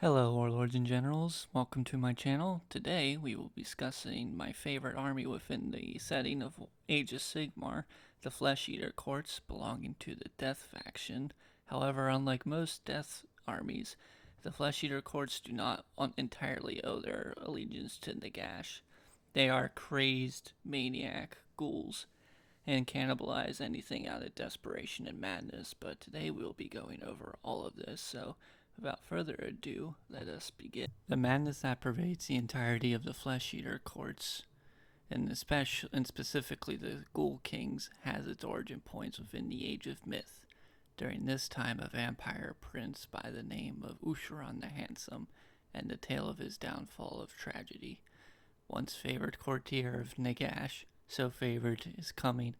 Hello, Warlords and Generals. Welcome to my channel. Today, we will be discussing my favorite army within the setting of Age of Sigmar, the Flesh Eater Courts, belonging to the Death faction. However, unlike most Death armies, the Flesh Eater Courts do not entirely owe their allegiance to Nagash. They are crazed maniac ghouls and cannibalize anything out of desperation and madness, but today we will be going over all of this, so without further ado, let us begin. The madness that pervades the entirety of the Flesh Eater Courts, and specifically the Ghoul Kings, has its origin points within the Age of Myth. During this time, a vampire prince by the name of Usharan the Handsome, and the tale of his downfall of tragedy. Once favored courtier of Nagash, so favored is coming,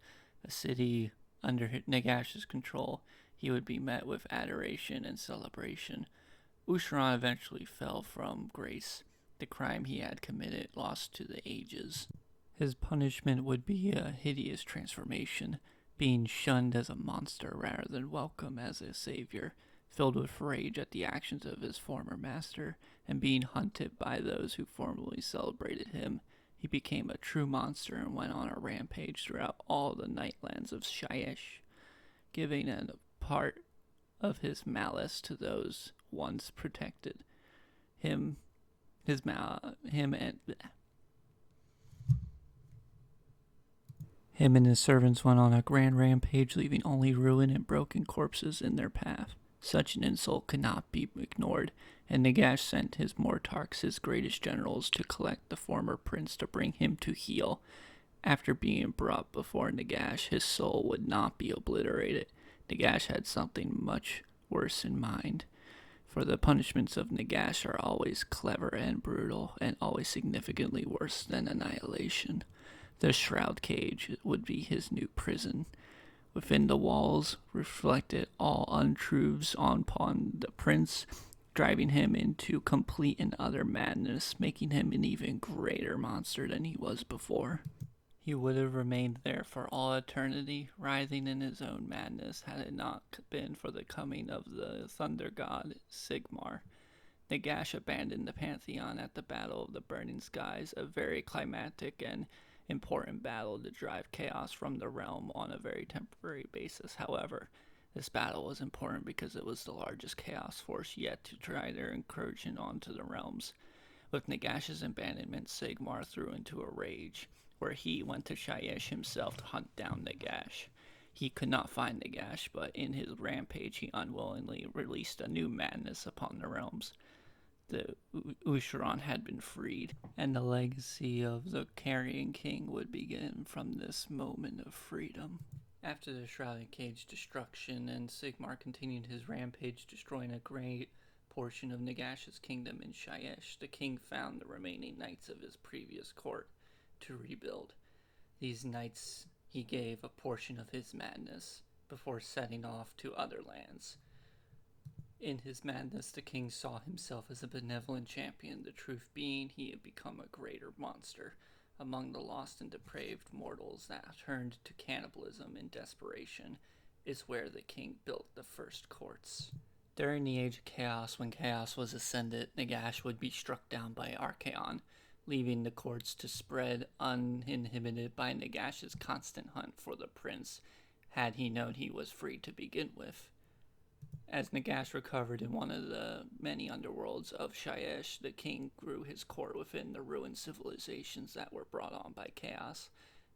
a city under Nagash's control, he would be met with adoration and celebration. Usharan eventually fell from grace. The crime he had committed lost to the ages. His punishment would be a hideous transformation, being shunned as a monster rather than welcome as a savior, filled with rage at the actions of his former master, and being hunted by those who formerly celebrated him. He became a true monster and went on a rampage throughout all the nightlands of Shyish, giving a part of his malice to those once protected him. Him and his servants went on a grand rampage, leaving only ruin and broken corpses in their path. Such an insult could not be ignored, and Nagash sent his Mortarchs, his greatest generals, to collect the former prince to bring him to heel. After being brought before Nagash, his soul would not be obliterated. Nagash had something much worse in mind, for the punishments of Nagash are always clever and brutal, and always significantly worse than annihilation. The Shroud Cage would be his new prison. Within the walls reflected all untruths upon the prince, driving him into complete and utter madness, making him an even greater monster than he was before. He would have remained there for all eternity, writhing in his own madness, had it not been for the coming of the thunder god Sigmar. Nagash abandoned the Pantheon at the Battle of the Burning Skies, a very climactic and important battle to drive chaos from the realm on a very temporary basis. However, this battle was important because it was the largest chaos force yet to try their incursion onto the realms. With Nagash's abandonment, Sigmar threw into a rage, where he went to Shyish himself to hunt down Nagash. He could not find Nagash, but in his rampage he unwillingly released a new madness upon the realms. The Usharan had been freed, and the legacy of the Carrion king would begin from this moment of freedom. After the Shrouded Cage destruction, and Sigmar continued his rampage, destroying a great portion of Nagash's kingdom in Shyish, the king found the remaining knights of his previous court to rebuild. These knights he gave a portion of his madness before setting off to other lands. In his madness, the king saw himself as a benevolent champion, the truth being he had become a greater monster among the lost and depraved mortals that turned to cannibalism in desperation is where the king built the first courts. During the Age of Chaos, when chaos was ascended, Nagash would be struck down by Archaon, leaving the courts to spread uninhibited by Nagash's constant hunt for the prince, had he known he was free to begin with. As Nagash recovered in one of the many underworlds of Shyish, the king grew his court within the ruined civilizations that were brought on by chaos,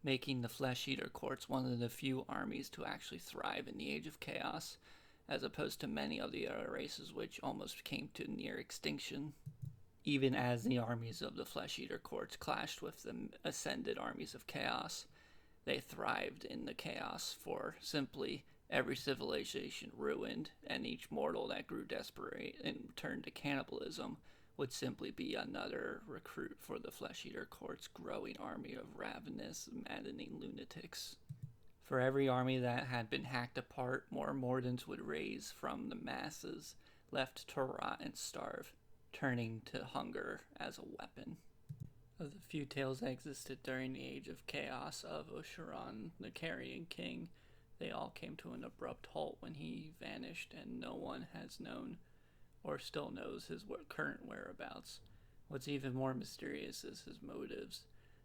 making the Flesh Eater Courts one of the few armies to actually thrive in the Age of Chaos, as opposed to many of the other races which almost came to near extinction. Even as the armies of the Flesh Eater Courts clashed with the ascended armies of chaos, they thrived in the chaos, for simply every civilization ruined, and each mortal that grew desperate and turned to cannibalism would simply be another recruit for the Flesh Eater Court's growing army of ravenous, maddening lunatics. For every army that had been hacked apart, more Mordants would raise from the masses, left to rot and starve, turning to hunger as a weapon. Of the few tales that existed during the Age of Chaos of Usharan, the Carrion king, they all came to an abrupt halt when he vanished, and no one has known or still knows his current whereabouts. What's even more mysterious is his motives.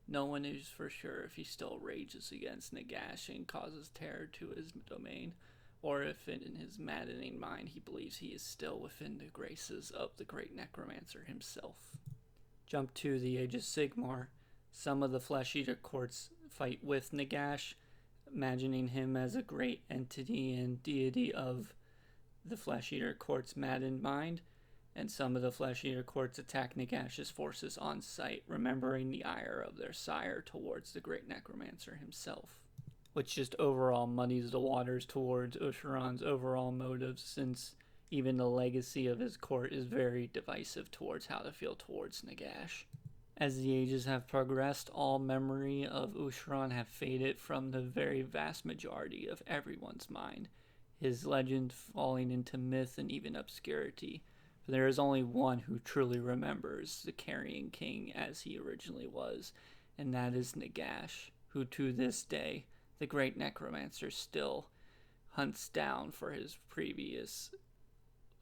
No one knows for sure if he still rages against Nagash and causes terror to his domain, or if in his maddening mind he believes he is still within the graces of the great necromancer himself. Jump to the Age of Sigmar. Some of the Flesh Eater courts fight with Nagash, imagining him as a great entity and deity of the Flesh Eater court's maddened mind, and some of the Flesh Eater courts attack Nagash's forces on sight, remembering the ire of their sire towards the great necromancer himself, which just overall muddies the waters towards Oshiran's overall motives, since even the legacy of his court is very divisive towards how to feel towards Nagash. As the ages have progressed, all memory of Oshiran have faded from the very vast majority of everyone's mind, his legend falling into myth and even obscurity. For there is only one who truly remembers the Carrion King as he originally was, and that is Nagash, who to this day, the great necromancer still hunts down for his previous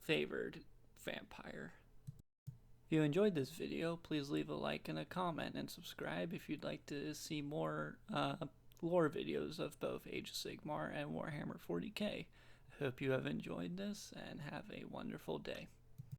favored vampire. If you enjoyed this video, please leave a like and a comment, and subscribe if you'd like to see more lore videos of both Age of Sigmar and Warhammer 40k. I hope you have enjoyed this and have a wonderful day.